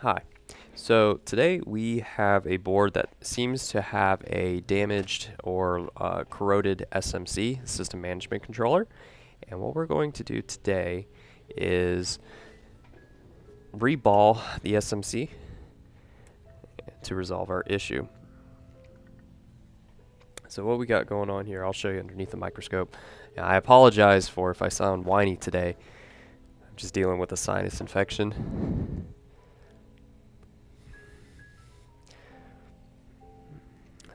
Hi. So today we have a board that seems to have a damaged or corroded SMC, system management controller. And what we're going to do today is reball the SMC to resolve our issue. So what we got going on here, I'll show you underneath the microscope. Now, I apologize for if I sound whiny today. I'm just dealing with a sinus infection.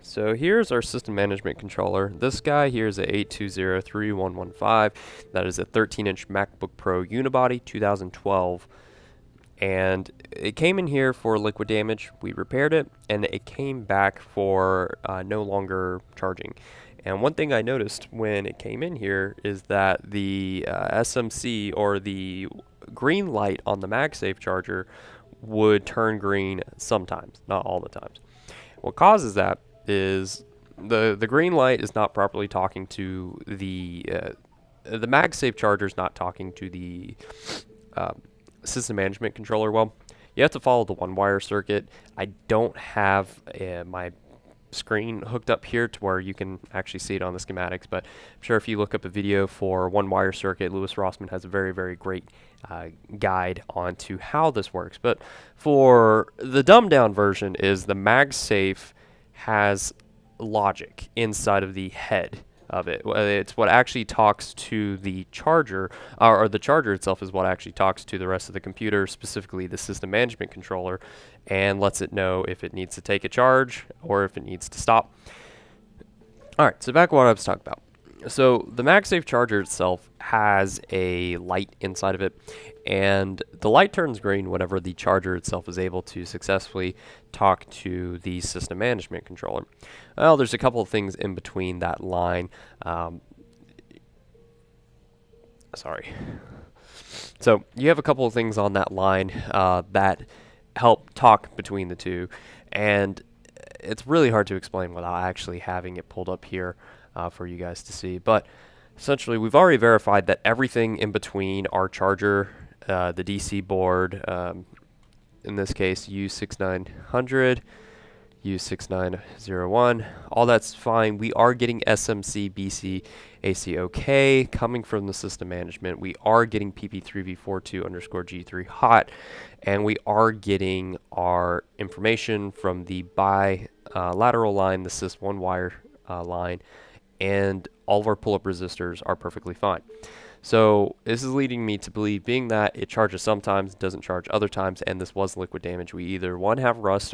So here's our system management controller. This guy here is a 8203115. That is a 13-inch MacBook Pro unibody, 2012. And it came in here for liquid damage. We repaired it, and it came back for no longer charging. And one thing I noticed when it came in here is that the SMC, or the green light on the MagSafe charger, would turn green sometimes, not all the times. What causes that is the green light is not properly talking to the MagSafe charger is not talking to the system management controller well. You have to follow the one-wire circuit. I don't have my screen hooked up here to where you can actually see it on the schematics, but I'm sure if you look up a video for one-wire circuit, Louis Rossmann has a very, very great guide on to how this works. But for the dumbed-down version is the MagSafe has logic inside of the head of it. It's what actually talks to the charger, or the charger itself is what actually talks to the rest of the computer, specifically the system management controller, and lets it know if it needs to take a charge or if it needs to stop. Alright, so back to what I was talking about. So the MagSafe charger itself has a light inside of it, and the light turns green whenever the charger itself is able to successfully talk to the system management controller. Well, there's a couple of things in between that line. So you have a couple of things on that line that help talk between the two, and it's really hard to explain without actually having it pulled up here for you guys to see. But essentially, we've already verified that everything in between our charger, the DC board, in this case U6900, U6901, all that's fine. We are getting SMC, BC, AC OK coming from the system management. We are getting PP3V42_G3 hot, and we are getting our information from the bilateral line, the sys1 wire line, and all of our pull-up resistors are perfectly fine. So this is leading me to believe, being that it charges sometimes, doesn't charge other times, and this was liquid damage, we either one have rust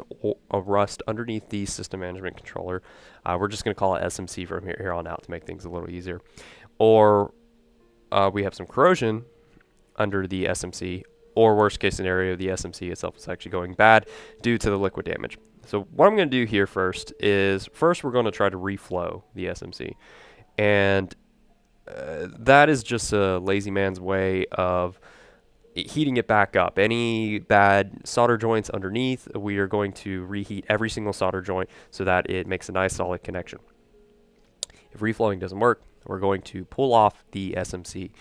underneath the system management controller. We're just going to call it SMC from here on out to make things a little easier, or we have some corrosion under the SMC, or worst case scenario, the SMC itself is actually going bad due to the liquid damage. So what I'm going to do here first we're going to try to reflow the SMC, and that is just a lazy man's way of heating it back up. Any bad solder joints underneath, we are going to reheat every single solder joint so that it makes a nice solid connection. If reflowing doesn't work, we're going to pull off the SMC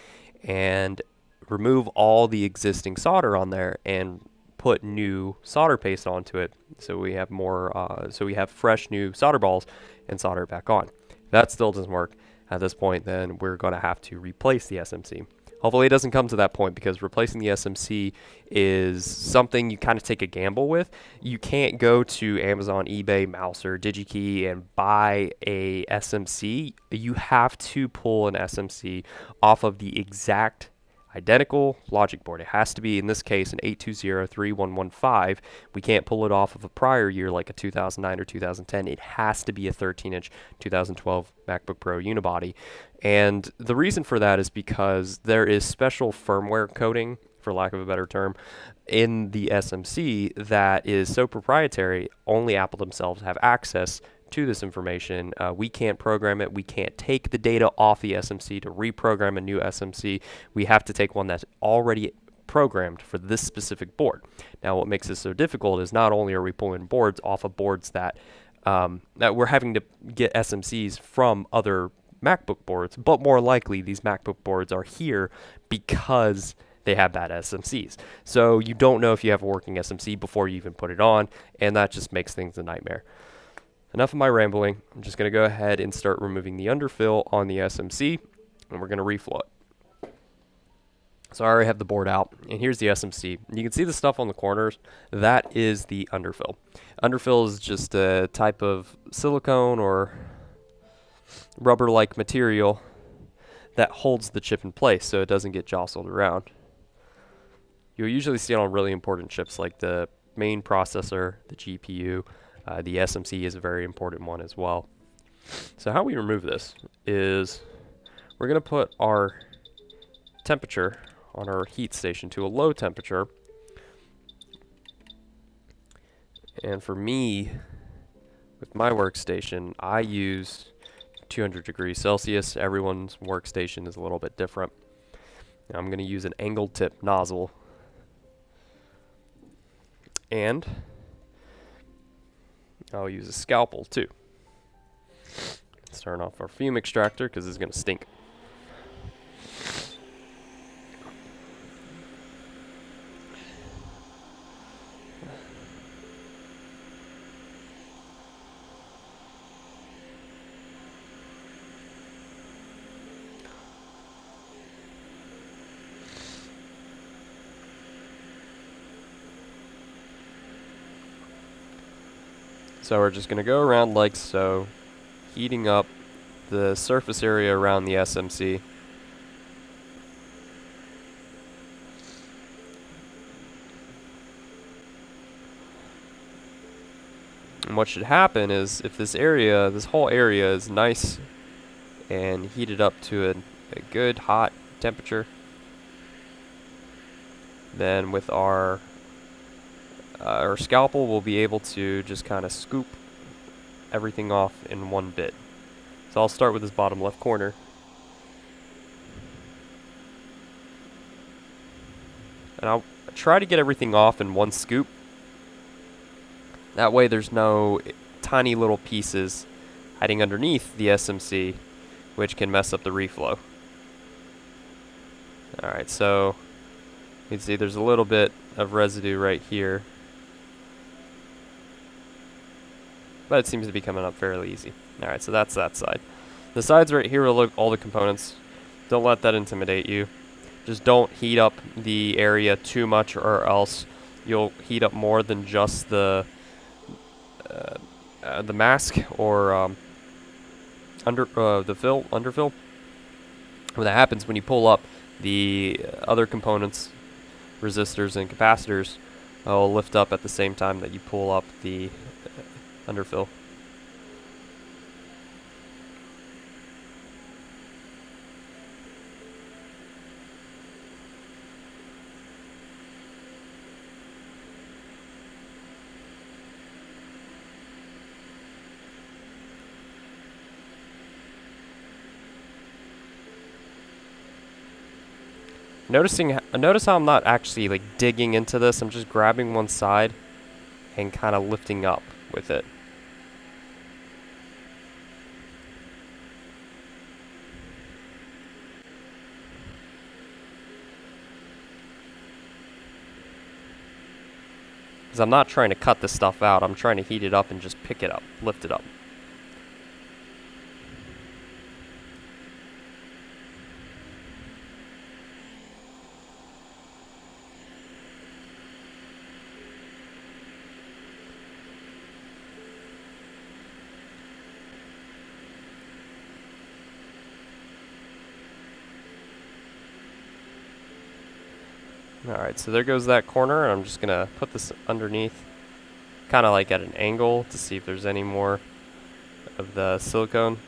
and remove all the existing solder on there and put new solder paste onto it, so we have more so we have fresh new solder balls and solder it back on. If that still doesn't work at this point, then we're going to have to replace the SMC. Hopefully it doesn't come to that point, because replacing the SMC is something you kind of take a gamble with. You can't go to Amazon, eBay, Mouser, DigiKey and buy a SMC. You have to pull an SMC off of the exact identical logic board. It has to be, in this case, an 8203115. We can't pull it off of a prior year like a 2009 or 2010. It has to be a 13-inch 2012 MacBook Pro unibody. And the reason for that is because there is special firmware coding, for lack of a better term, in the SMC that is so proprietary, only Apple themselves have access to this information. We can't program it. We can't take the data off the SMC to reprogram a new SMC. We have to take one that's already programmed for this specific board. Now, what makes this so difficult is not only are we pulling boards off of boards that we're having to get SMCs from other MacBook boards, but more likely these MacBook boards are here because they have bad SMCs. So you don't know if you have a working SMC before you even put it on, and that just makes things a nightmare. Enough of my rambling. I'm just going to go ahead and start removing the underfill on the SMC, and we're going to reflow it. So I already have the board out, and here's the SMC. You can see the stuff on the corners. That is the underfill. Underfill is just a type of silicone or rubber-like material that holds the chip in place so it doesn't get jostled around. You'll usually see it on really important chips like the main processor, the GPU. The SMC is a very important one as well. So how we remove this is we're going to put our temperature on our heat station to a low temperature. And for me, with my workstation, I use 200 degrees Celsius. Everyone's workstation is a little bit different. Now I'm going to use an angled tip nozzle. And I'll use a scalpel too. Let's turn off our fume extractor because it's going to stink. So we're just going to go around like so, heating up the surface area around the SMC. And what should happen is if this whole area is nice and heated up to a good hot temperature, then with our scalpel we'll be able to just kind of scoop everything off in one bit. So I'll start with this bottom left corner. And I'll try to get everything off in one scoop. That way there's no tiny little pieces hiding underneath the SMC which can mess up the reflow. Alright, so you can see there's a little bit of residue right here. But it seems to be coming up fairly easy. Alright, so that's that side. The sides right here will look all the components. Don't let that intimidate you. Just don't heat up the area too much or else you'll heat up more than just the mask or underfill. When that happens, when you pull up, the other components, resistors and capacitors, will lift up at the same time that you pull up the underfill. Notice how I'm not actually like digging into this. I'm just grabbing one side and kind of lifting up with it. Because I'm not trying to cut this stuff out. I'm trying to heat it up and just pick it up, lift it up. Alright, so there goes that corner, and I'm just going to put this underneath, kind of like at an angle, to see if there's any more of the silicone,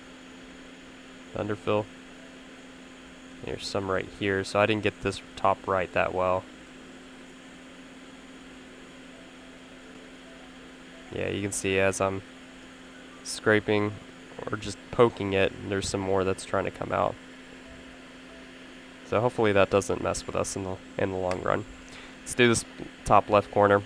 the underfill. There's some right here, so I didn't get this top right that well. Yeah, you can see as I'm scraping or just poking it, there's some more that's trying to come out. So hopefully that doesn't mess with us in the long run. Let's do this top left corner.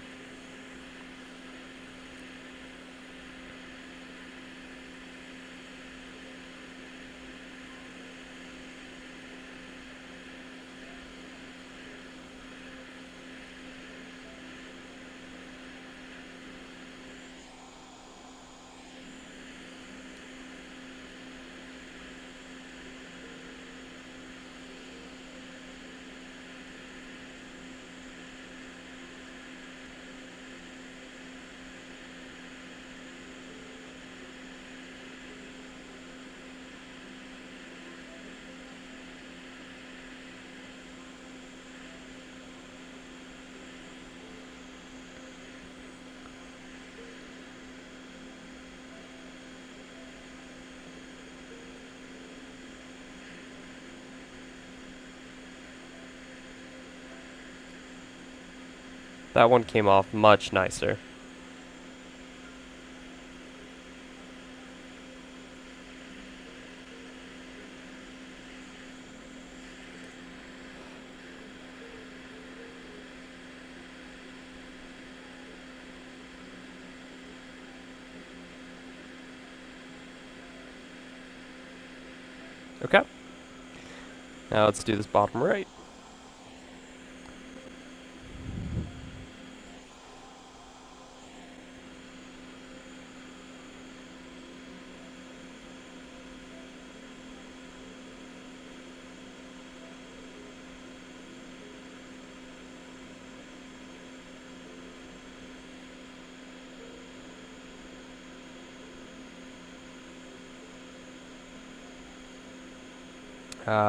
That one came off much nicer. Okay. Now let's do this bottom right.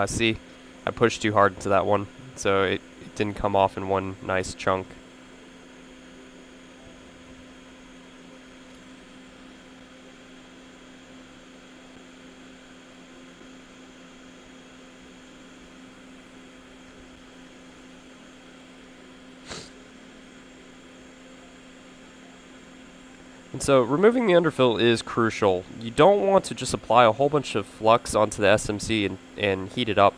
See, I pushed too hard into that one, so it didn't come off in one nice chunk. And so removing the underfill is crucial. You don't want to just apply a whole bunch of flux onto the SMC and heat it up,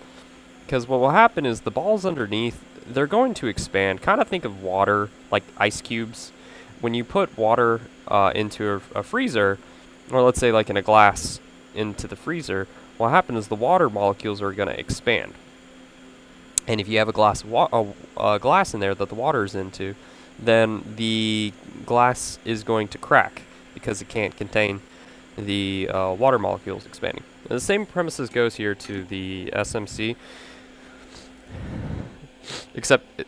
because what will happen is the balls underneath, they're going to expand. Kind of think of water like ice cubes. When you put water into a freezer, or let's say like in a glass into the freezer, what happens is the water molecules are going to expand. And if you have a glass glass in there that the water is into, then the glass is going to crack because it can't contain the water molecules expanding. And the same premises goes here to the SMC, except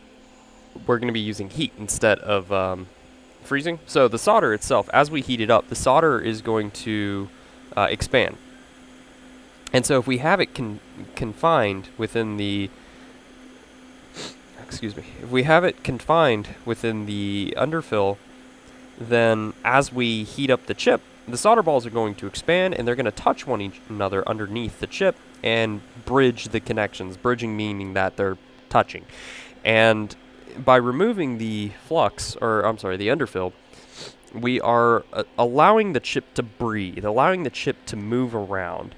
we're going to be using heat instead of freezing. So the solder itself, as we heat it up, the solder is going to expand. And so if we have it confined within the if we have it confined within the underfill, then as we heat up the chip, the solder balls are going to expand and they're going to touch one another underneath the chip and bridge the connections. Bridging meaning that they're touching. And by removing the flux, or I'm sorry, the underfill, we are allowing the chip to breathe, allowing the chip to move around.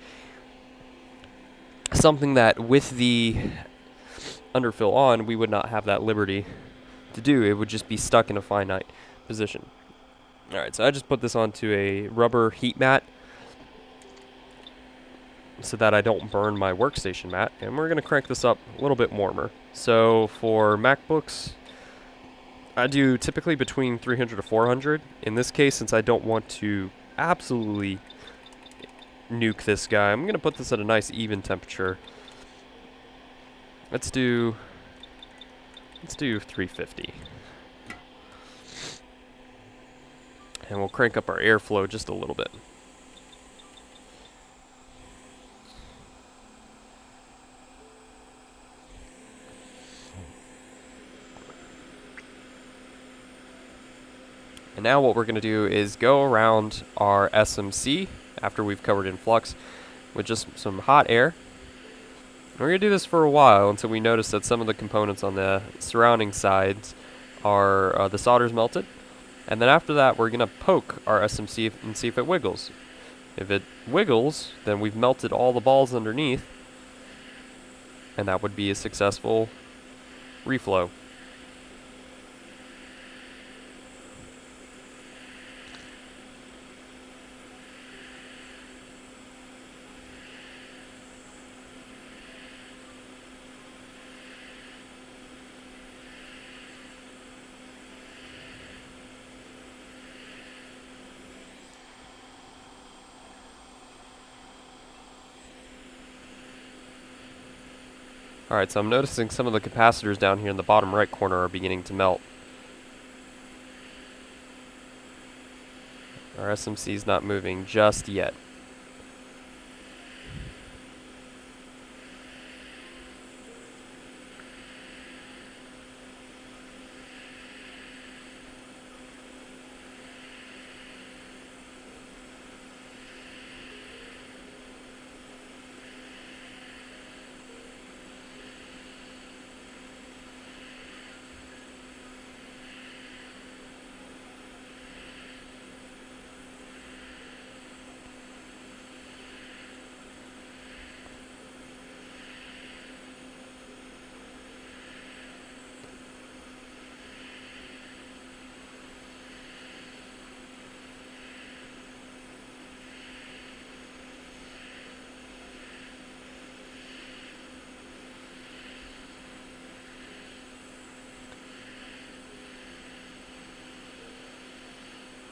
Something that with the underfill on, we would not have that liberty to do. It would just be stuck in a finite position. Alright, so I just put this onto a rubber heat mat so that I don't burn my workstation mat, and we're going to crank this up a little bit warmer. So for MacBooks, I do typically between 300 to 400. In this case, since I don't want to absolutely nuke this guy, I'm going to put this at a nice even temperature. Let's do 350. And we'll crank up our airflow just a little bit. And now what we're going to do is go around our SMC after we've covered in flux with just some hot air. We're going to do this for a while until we notice that some of the components on the surrounding sides are the solder's melted. And then after that, we're going to poke our SMC and see if it wiggles. If it wiggles, then we've melted all the balls underneath, and that would be a successful reflow. Alright, so I'm noticing some of the capacitors down here in the bottom right corner are beginning to melt. Our SMC is not moving just yet.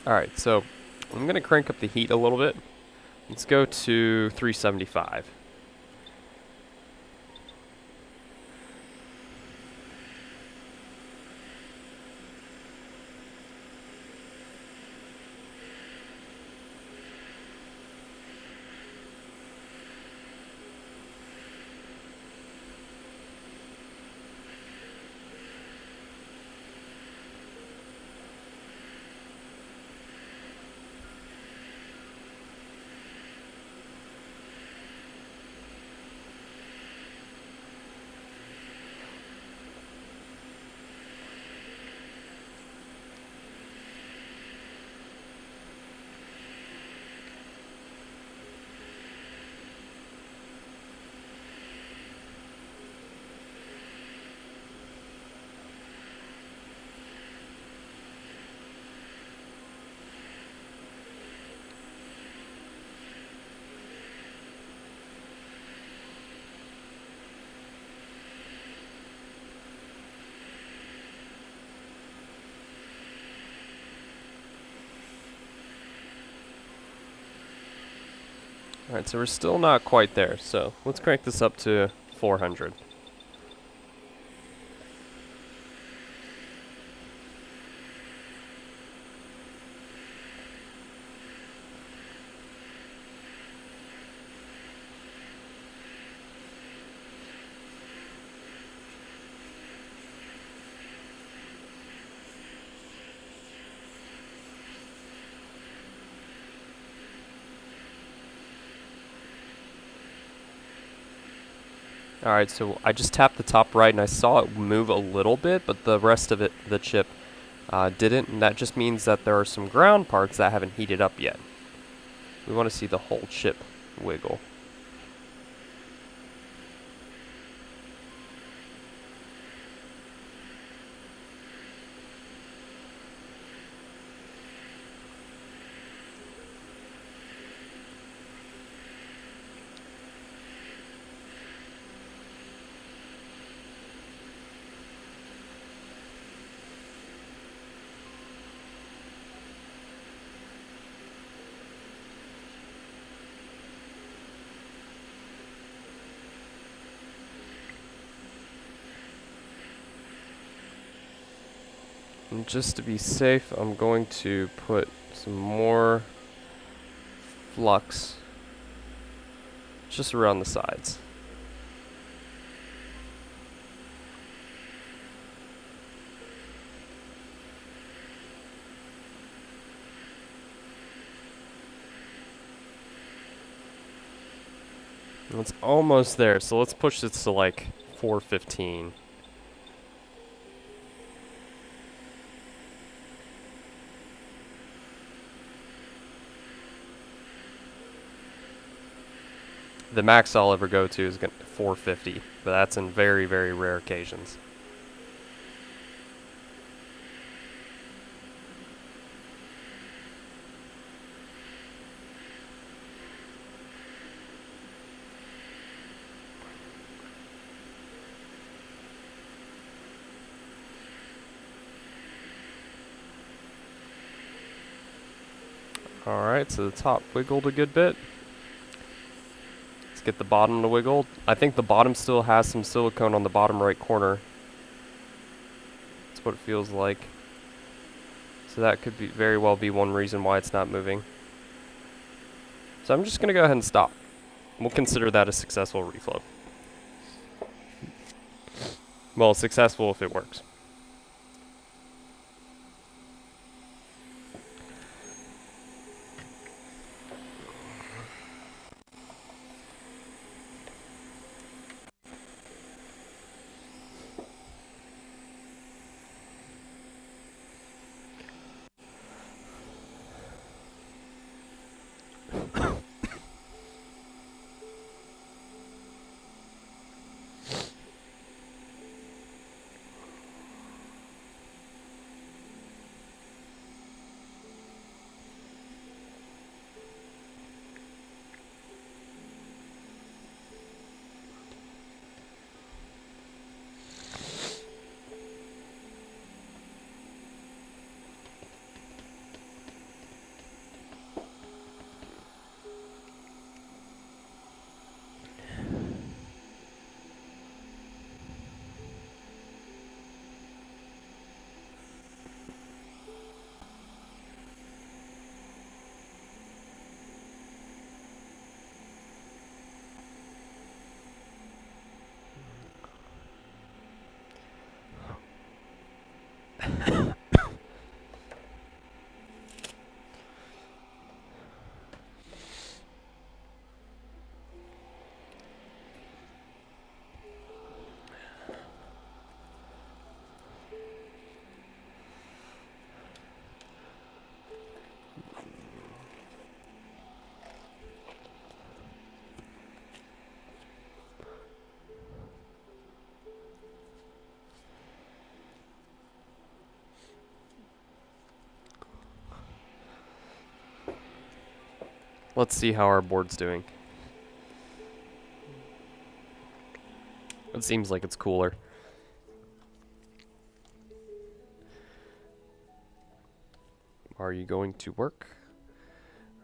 Alright, so I'm going to crank up the heat a little bit. Let's go to 375. Alright, so we're still not quite there, so let's crank this up to 400. Alright, so I just tapped the top right and I saw it move a little bit, but the rest of it, the chip, didn't, and that just means that there are some ground parts that haven't heated up yet. We want to see the whole chip wiggle. And just to be safe, I'm going to put some more flux just around the sides. And it's almost there, so let's push this to like 415. The max I'll ever go to is 450, but that's in very, very rare occasions. Alright, so the top wiggled a good bit. Let's get the bottom to wiggle. I think the bottom still has some silicone on the bottom right corner. That's what it feels like. So that could be very well be one reason why it's not moving. So I'm just going to go ahead and stop. We'll consider that a successful reflow. Well, successful if it works. Let's see how our board's doing. It seems like it's cooler. Are you going to work?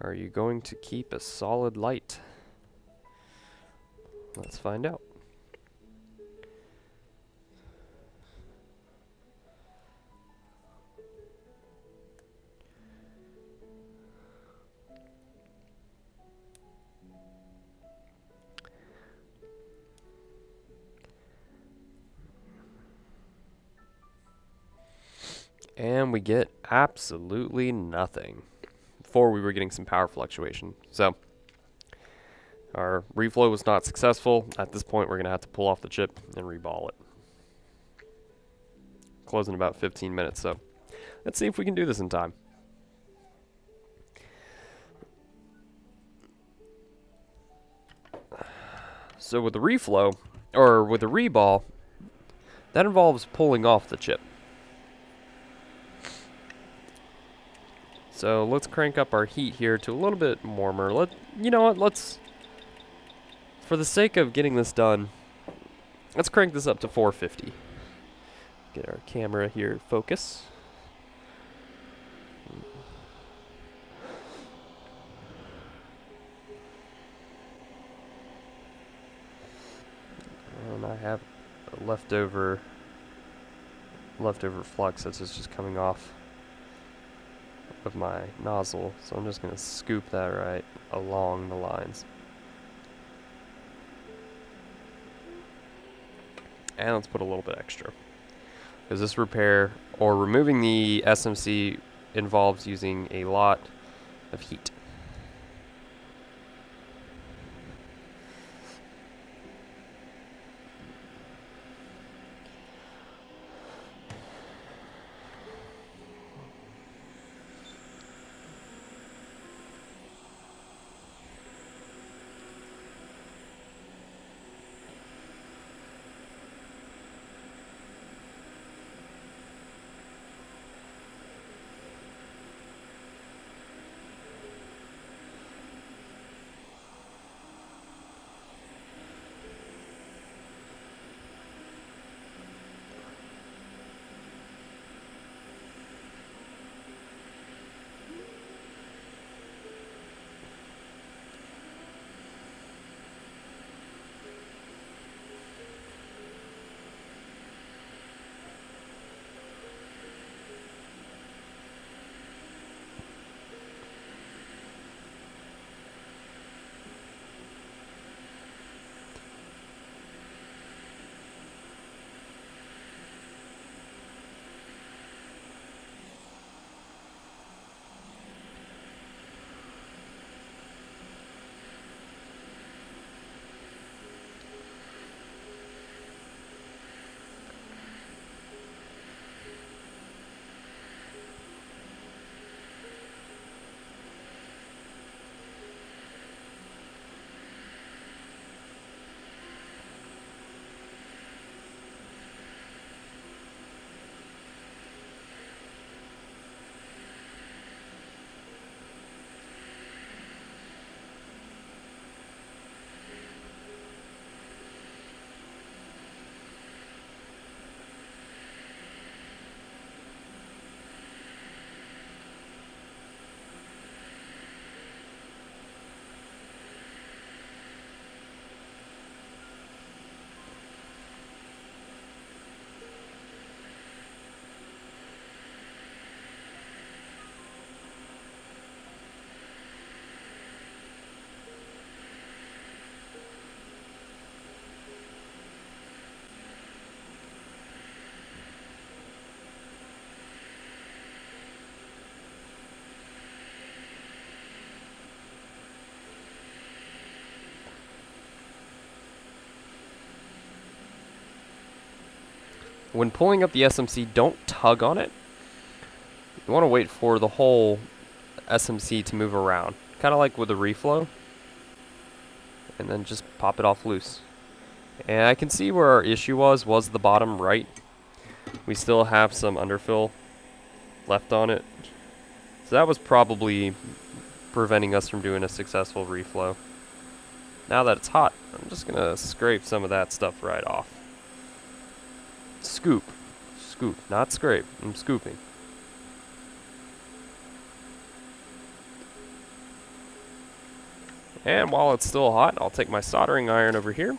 Are you going to keep a solid light? Let's find out. And we get absolutely nothing. Before we were getting some power fluctuation. So our reflow was not successful. At this point, we're going to have to pull off the chip and reball it. Close in about 15 minutes, so let's see if we can do this in time. So with the reflow, or with the reball, that involves pulling off the chip. So let's crank up our heat here to a little bit warmer. You know what, let's, for the sake of getting this done, let's crank this up to 450. Get our camera here focus. And I have a leftover flux that's just coming off of my nozzle, so I'm just going to scoop that right along the lines. And let's put a little bit extra, because this repair or removing the SMC involves using a lot of heat. When pulling up the SMC, don't tug on it. You want to wait for the whole SMC to move around, kind of like with the reflow, and then just pop it off loose. And I can see where our issue was the bottom right. We still have some underfill left on it. So that was probably preventing us from doing a successful reflow. Now that it's hot, I'm just going to scrape some of that stuff right off. Scoop. Scoop, not scrape. I'm scooping. And while it's still hot, I'll take my soldering iron over here.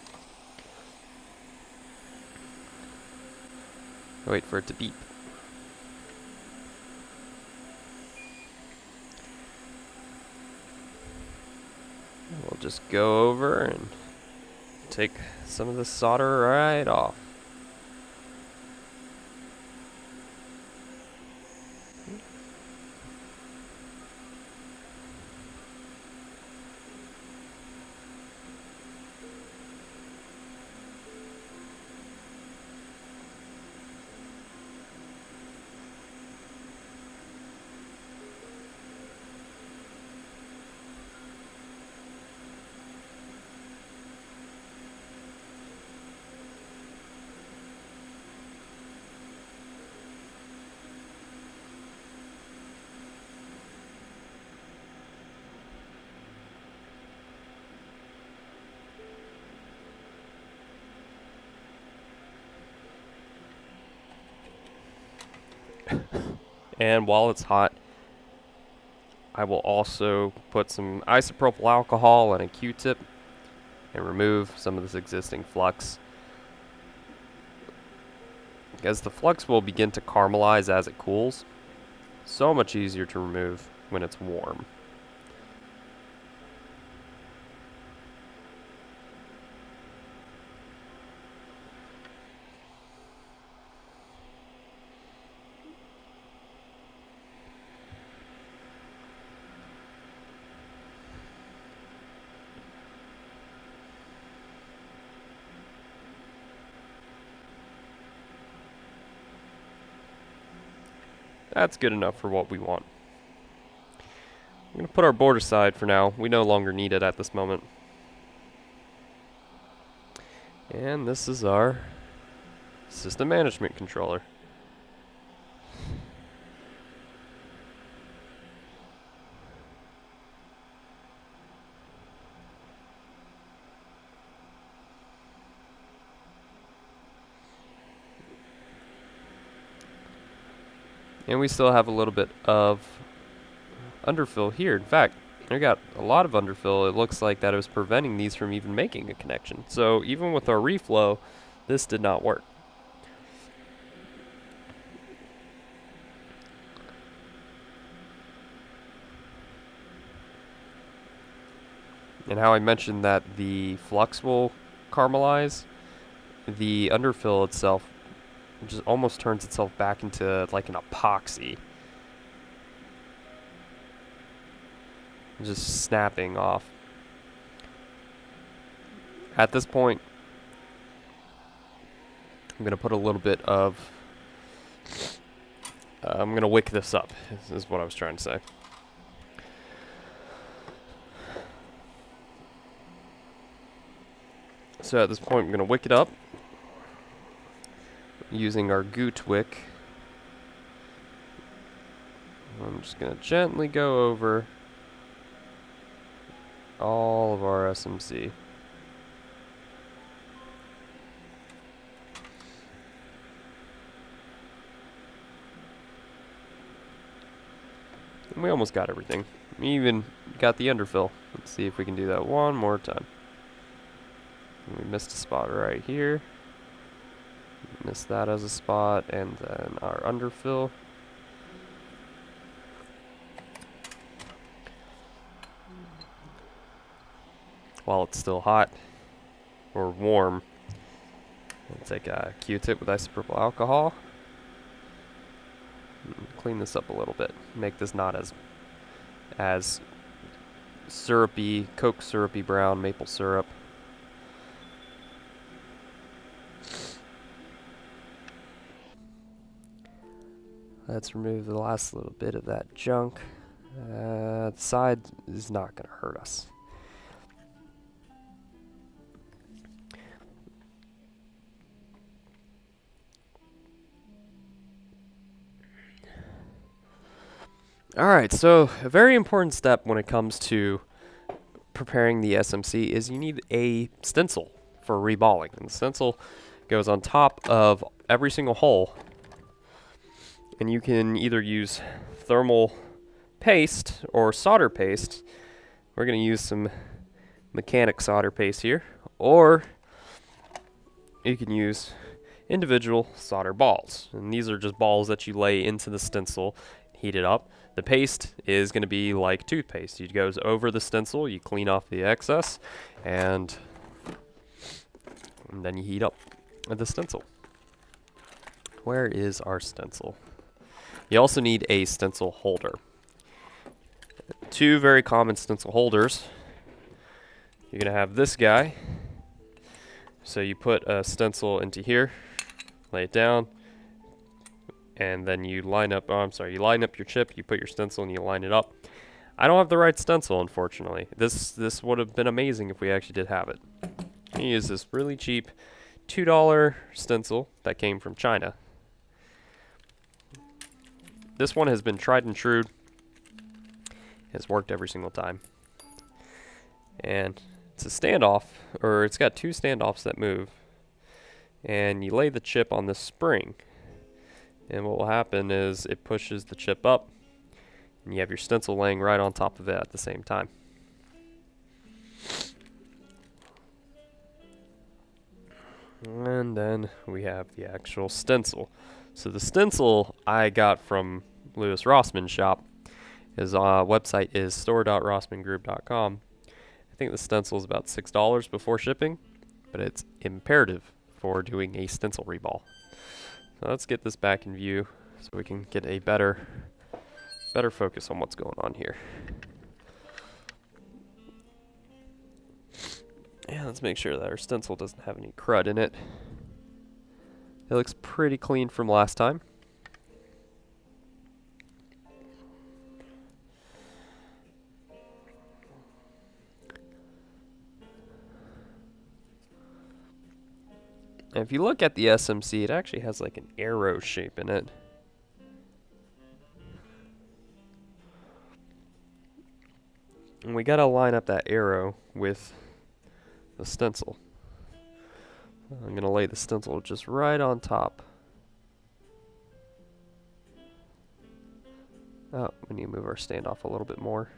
Wait for it to beep. We'll just go over and take some of the solder right off. And while it's hot, I will also put some isopropyl alcohol and a Q-tip and remove some of this existing flux. As the flux will begin to caramelize as it cools, so much easier to remove when it's warm. That's good enough for what we want. I'm going to put our board aside for now. We no longer need it at this moment. And this is our system management controller. And we still have a little bit of underfill here. In fact, I got a lot of underfill. It looks like that it was preventing these from even making a connection. So even with our reflow, this did not work. And how I mentioned that the flux will caramelize, the underfill itself just almost turns itself back into like an epoxy. Just snapping off. At this point, I'm going to put a little bit of, I'm going to wick this up, is what I was trying to say. So at this point, I'm going to wick it up using our Goot wick. I'm just going to gently go over all of our SMC. And we almost got everything. We even got the underfill. Let's see if we can do that one more time. We missed a spot right here. Missed that as a spot, and then our underfill. While it's still hot or warm, we'll take a Q-tip with isopropyl alcohol. Clean this up a little bit. Make this not as syrupy, Coke syrupy brown maple syrup. Let's remove the last little bit of that junk. The side is not going to hurt us. Alright, so a very important step when it comes to preparing the SMC is you need a stencil for reballing. And the stencil goes on top of every single hole, and you can either use thermal paste or solder paste. We're going to use some mechanic solder paste here, or you can use individual solder balls, and these are just balls that you lay into the stencil, heat it up. The paste is going to be like toothpaste. It goes over the stencil, you clean off the excess, and then you heat up the stencil. Where is our stencil? You also need a stencil holder. Two very common stencil holders. You're going to have this guy. So you put a stencil into here, lay it down, and then you line up, you line up your chip, you put your stencil and you line it up. I don't have the right stencil, unfortunately. This would have been amazing if we actually did have it. You use this really cheap $2 stencil that came from China. This one has been tried and true. It's worked every single time. And it's a standoff, or it's got two standoffs that move. And you lay the chip on the spring. And what will happen is it pushes the chip up, and you have your stencil laying right on top of it at the same time. And then we have the actual stencil. So the stencil I got from Louis Rossman's shop. His website is store.rossmangroup.com. I think the stencil is about $6 before shipping, but it's imperative for doing a stencil reball. So let's get this back in view so we can get a better focus on what's going on here. Yeah, let's make sure that our stencil doesn't have any crud in it. It looks pretty clean from last time. And if you look at the SMC, it actually has like an arrow shape in it. And we gotta line up that arrow with the stencil. I'm gonna lay the stencil just right on top. Oh, we need to move our standoff a little bit more.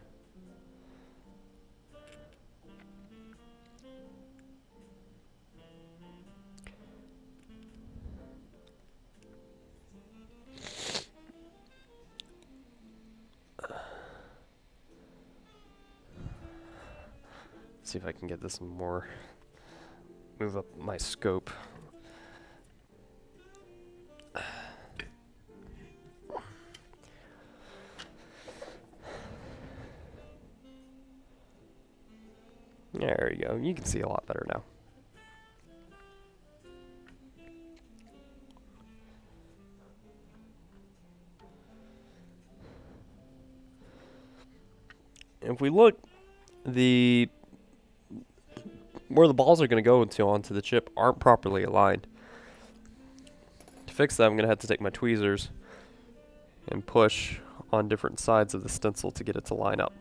See if I can get this more, move up my scope. There you go. You can see a lot better now. If we look, where the balls are going to go onto the chip aren't properly aligned. To fix that, I'm going to have to take my tweezers and push on different sides of the stencil to get it to line up.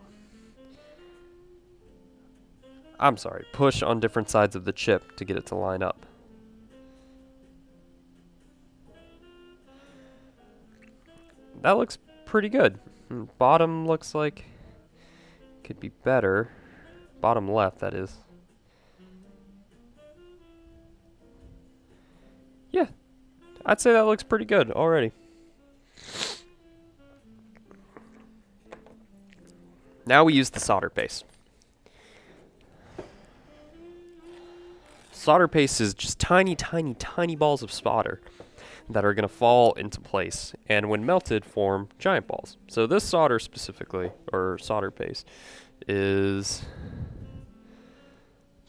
I'm sorry, push on different sides of the chip to get it to line up. That looks pretty good. Bottom looks like could be better. Bottom left, that is. Yeah, I'd say that looks pretty good already. Now we use the solder paste. Solder paste is just tiny, tiny, tiny balls of solder that are going to fall into place, and when melted form giant balls. So this solder specifically, or solder paste, is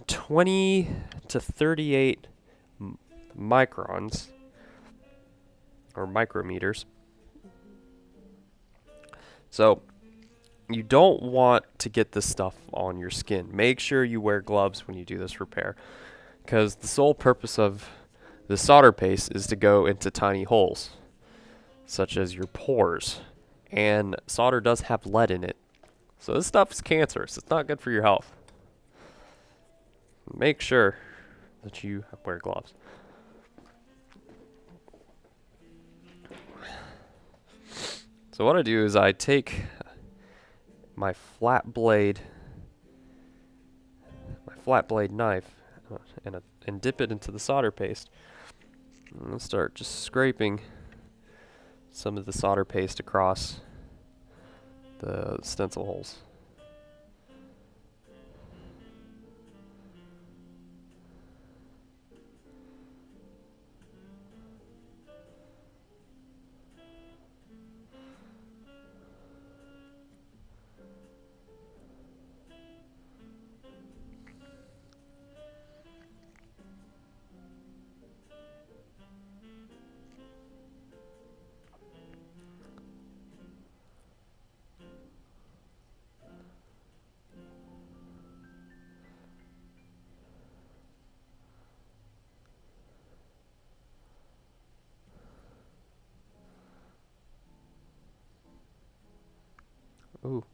20 to 38 microns, or micrometers. So you don't want to get this stuff on your skin. Make sure you wear gloves when you do this repair, because the sole purpose of the solder paste is to go into tiny holes, such as your pores. And solder does have lead in it. So this stuff is cancerous. It's not good for your health. Make sure that you wear gloves. So what I do is I take my flat blade knife and dip it into the solder paste. And I'll start just scraping some of the solder paste across the stencil holes. Ooh.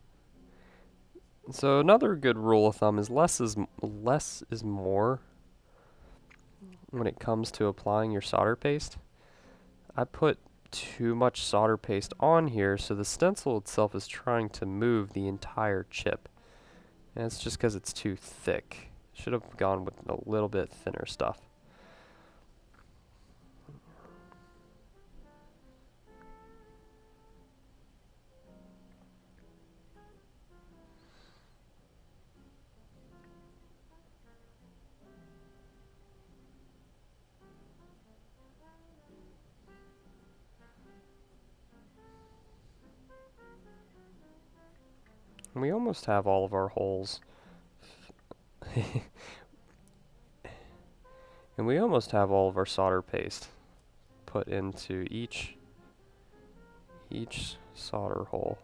So another good rule of thumb is less is more when it comes to applying your solder paste. I put too much solder paste on here, so the stencil itself is trying to move the entire chip. And it's just because it's too thick. Should have gone with a little bit thinner stuff. And we almost have all of our holes. And we almost have all of our solder paste put into each solder hole.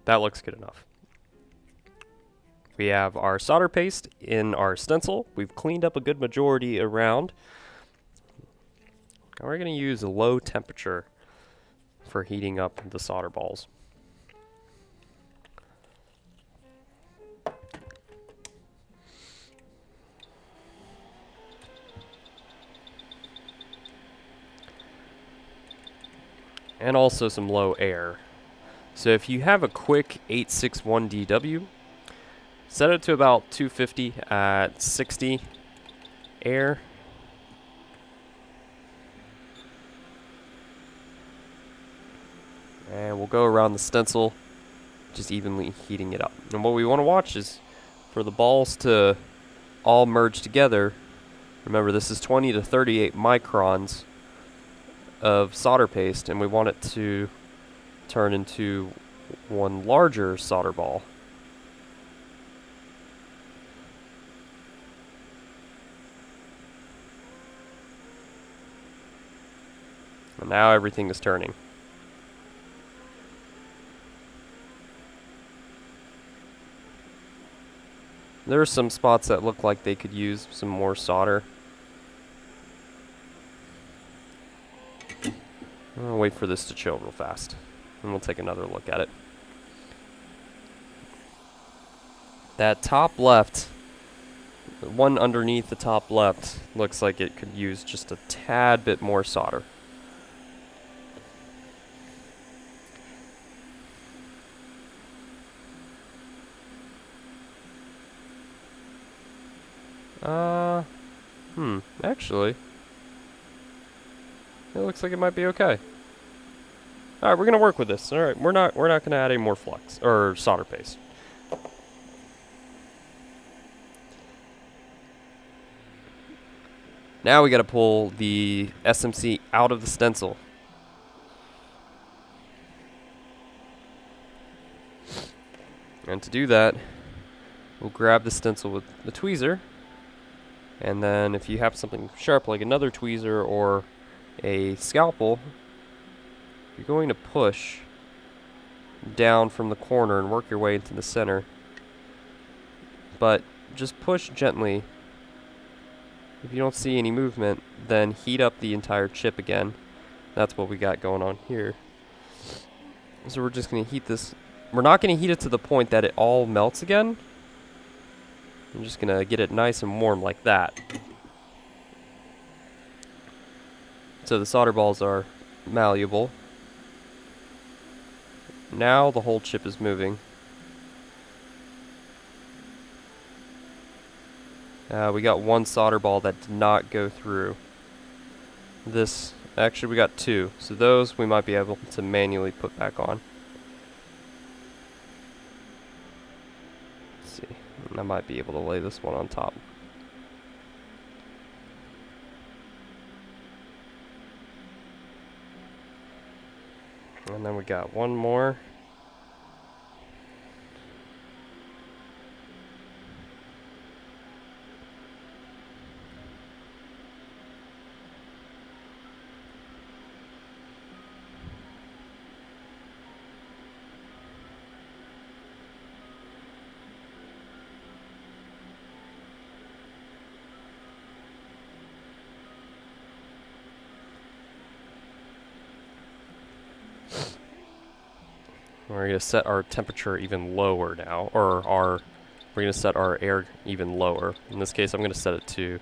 That looks good enough. We have our solder paste in our stencil. We've cleaned up a good majority around. Now we're going to use a low temperature for heating up the solder balls. And also some low air. So if you have a quick 861 DW, set it to about 250 at 60 air. And we'll go around the stencil, just evenly heating it up. And what we want to watch is for the balls to all merge together. Remember, this is 20 to 38 microns of solder paste, and we want it to turn into one larger solder ball. And now everything is turning. There are some spots that look like they could use some more solder. I'll wait for this to chill real fast, and we'll take another look at it. That top left The one underneath the top left looks like it could use just a tad bit more solder. Actually, it looks like it might be okay. All right, we're gonna work with this. All right, we're not gonna add any more flux or solder paste. Now we gotta pull the SMC out of the stencil. And to do that, we'll grab the stencil with the tweezer. And then if you have something sharp like another tweezer or a scalpel, you're going to push down from the corner and work your way into the center. But just push gently. If you don't see any movement, then heat up the entire chip again. That's what we got going on here. So we're just going to heat this. We're not going to heat it to the point that it all melts again. I'm just going to get it nice and warm like that. So the solder balls are malleable. Now the whole chip is moving. We got one solder ball that did not go through. This, actually we got two. So those we might be able to manually put back on. Let's see. I might be able to lay this one on top. And then we got one more. We're going to set our temperature even lower now, or we're going to set our air even lower. In this case, I'm going to set it to,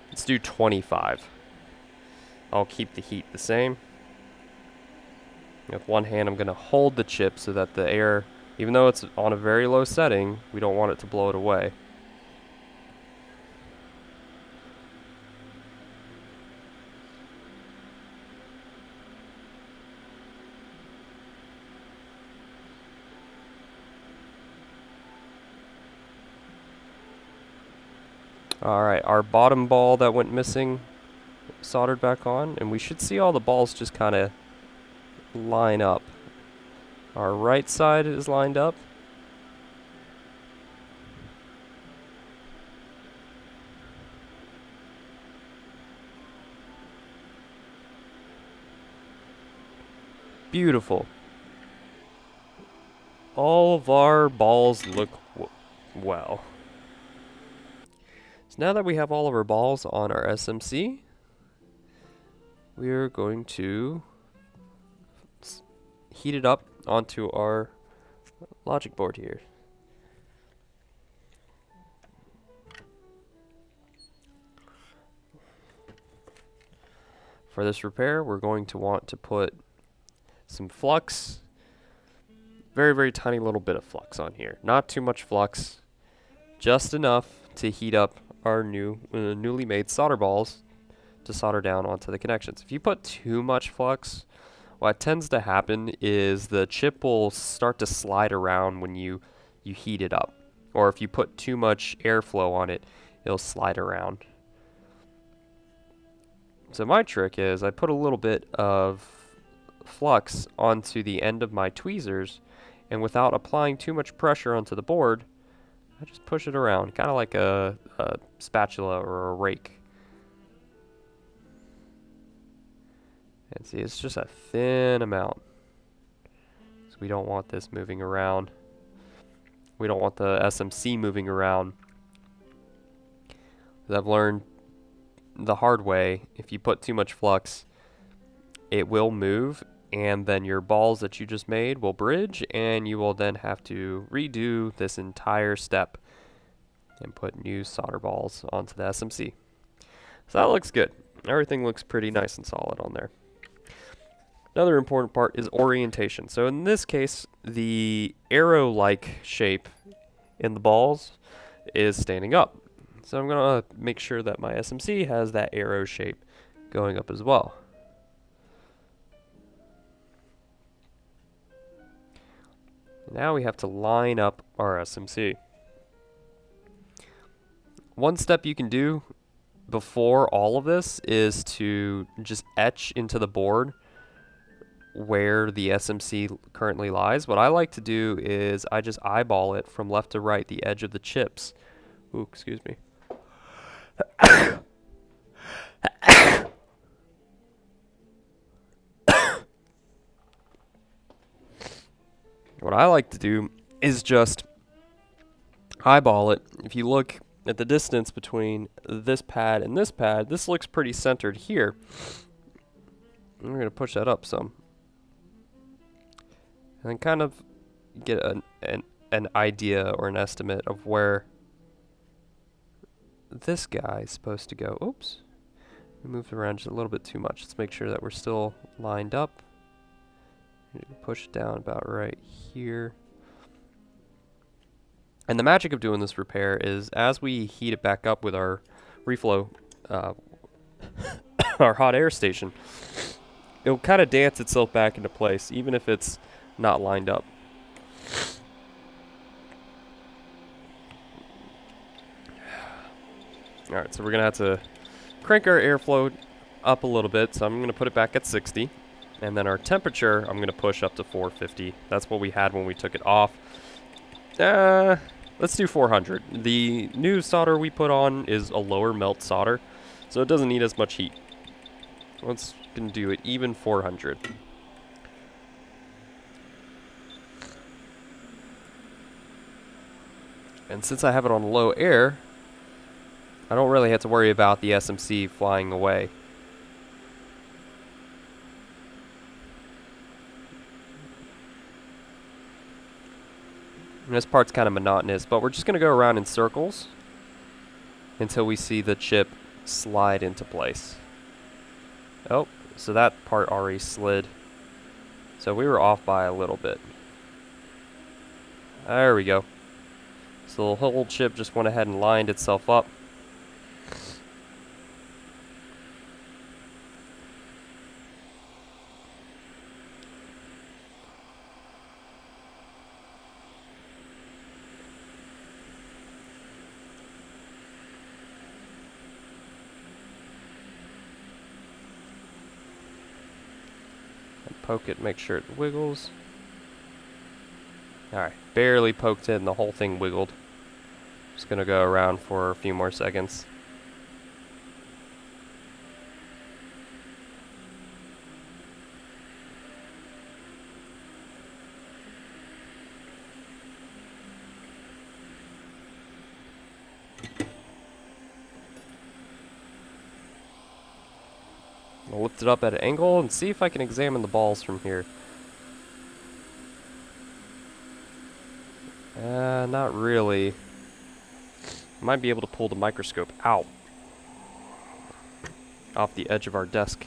let's do 25. I'll keep the heat the same. With one hand, I'm going to hold the chip so that the air, even though it's on a very low setting, we don't want it to blow it away. Alright, our bottom ball that went missing soldered back on, and we should see all the balls just kind of line up. Our right side is lined up. Beautiful. All of our balls look well. So now that we have all of our balls on our SMC, we're going to heat it up onto our logic board here. For this repair, we're going to want to put some flux, very, very tiny little bit of flux on here. Not too much flux, just enough to heat up our newly made solder balls to solder down onto the connections. If you put too much flux, what tends to happen is the chip will start to slide around when you heat it up. Or if you put too much airflow on it, it'll slide around. So my trick is I put a little bit of flux onto the end of my tweezers, and without applying too much pressure onto the board, I just push it around, kind of like a spatula or a rake. And see, it's just a thin amount. So we don't want this moving around. We don't want the SMC moving around. As I've learned the hard way, if you put too much flux, it will move, and then your balls that you just made will bridge, and you will then have to redo this entire step. and put new solder balls onto the SMC. So that looks good. Everything looks pretty nice and solid on there. Another important part is orientation. So in this case, the arrow-like shape in the balls is standing up. So I'm going to make sure that my SMC has that arrow shape going up as well. Now we have to line up our SMC. One step you can do before all of this is to just etch into the board where the SMC currently lies. What I like to do is I just eyeball it from left to right, the edge of the chips. Ooh, excuse me. What I like to do is just eyeball it. If you look at the distance between this pad and this looks pretty centered here. I'm going to push that up some. And then kind of get an idea or an estimate of where this guy is supposed to go. Oops. We moved around just a little bit too much. Let's make sure that we're still lined up. Push it down about right here. And the magic of doing this repair is as we heat it back up with our reflow, our hot air station, it'll kind of dance itself back into place, even if it's not lined up. Alright, so we're going to have to crank our airflow up a little bit, so I'm going to put it back at 60. And then our temperature, I'm going to push up to 450. That's what we had when we took it off. Let's do 400. The new solder we put on is a lower melt solder, so it doesn't need as much heat. Let's do it even 400. And since I have it on low air, I don't really have to worry about the SMC flying away. And this part's kind of monotonous, but we're just going to go around in circles until we see the chip slide into place. Oh, so that part already slid. So we were off by a little bit. There we go. So the whole chip just went ahead and lined itself up. Poke it, make sure it wiggles. Alright, barely poked it and the whole thing wiggled. Just gonna go around for a few more seconds. I'll lift it up at an angle and see if I can examine the balls from here. Not really. Might be able to pull the microscope out off the edge of our desk.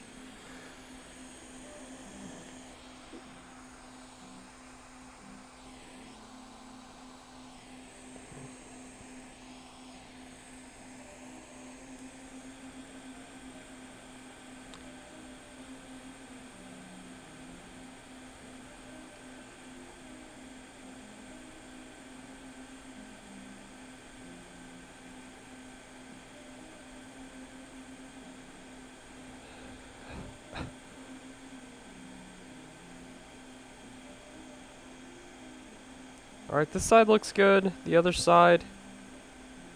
Alright, this side looks good. The other side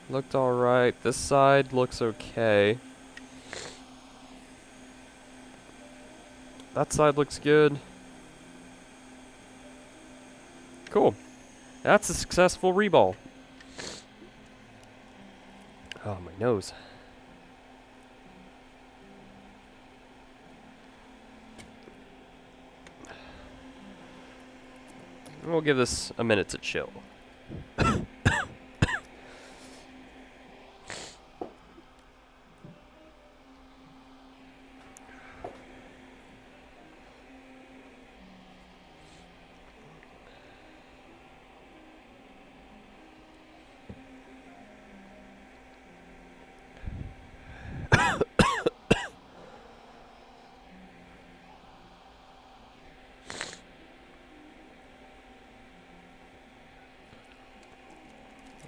looked alright. This side looks okay. That side looks good. Cool. That's a successful reball. Oh, my nose. We'll give this a minute to chill.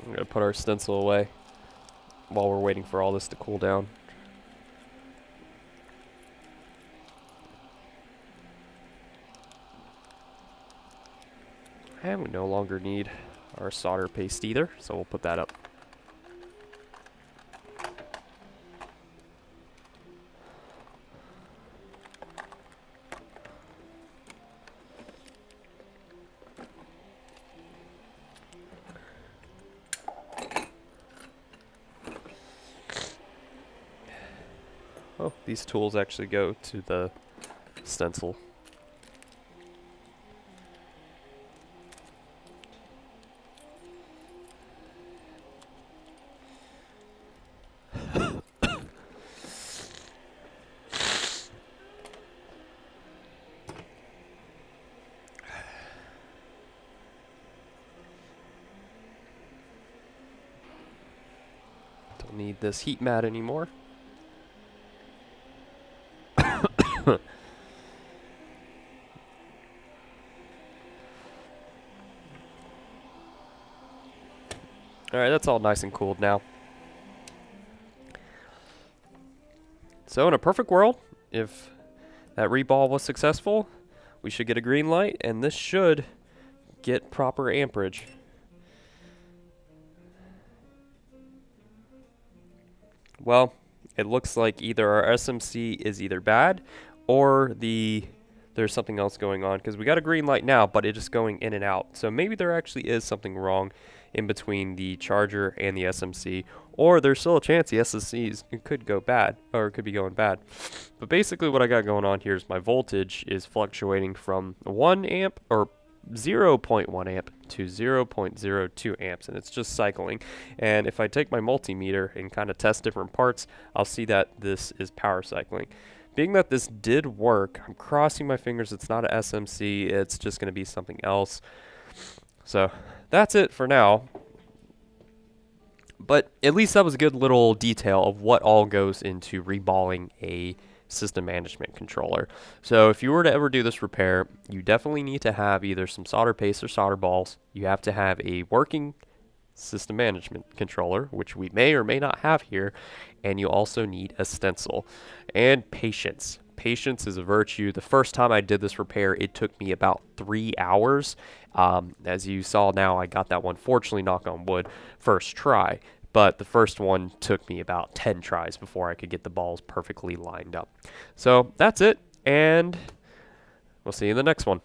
I'm gonna put our stencil away while we're waiting for all this to cool down. And we no longer need our solder paste either, so we'll put that up. Oh, these tools actually go to the stencil. Don't need this heat mat anymore. Alright, that's all nice and cooled now. So in a perfect world, if that reball was successful, we should get a green light, and this should get proper amperage. Well, it looks like either our SMC is either bad or there's something else going on, because we got a green light now, but it is going in and out. So maybe there actually is something wrong in between the charger and the SMC, or there's still a chance the SMCs could go bad, or could be going bad. But basically what I got going on here is my voltage is fluctuating from 1 amp or 0.1 amp to 0.02 amps, and it's just cycling. And if I take my multimeter and kind of test different parts, I'll see that this is power cycling. Being that this did work, I'm crossing my fingers it's not a SMC, it's just going to be something else. So that's it for now. But at least that was a good little detail of what all goes into reballing a system management controller. So if you were to ever do this repair, you definitely need to have either some solder paste or solder balls. You have to have a working system management controller, which we may or may not have here, and you also need a stencil. And patience. Patience is a virtue. The first time I did this repair, it took me about 3 hours. As you saw now, I got that one, fortunately, knock on wood, first try. But the first one took me about 10 tries before I could get the balls perfectly lined up. So that's it, and we'll see you in the next one.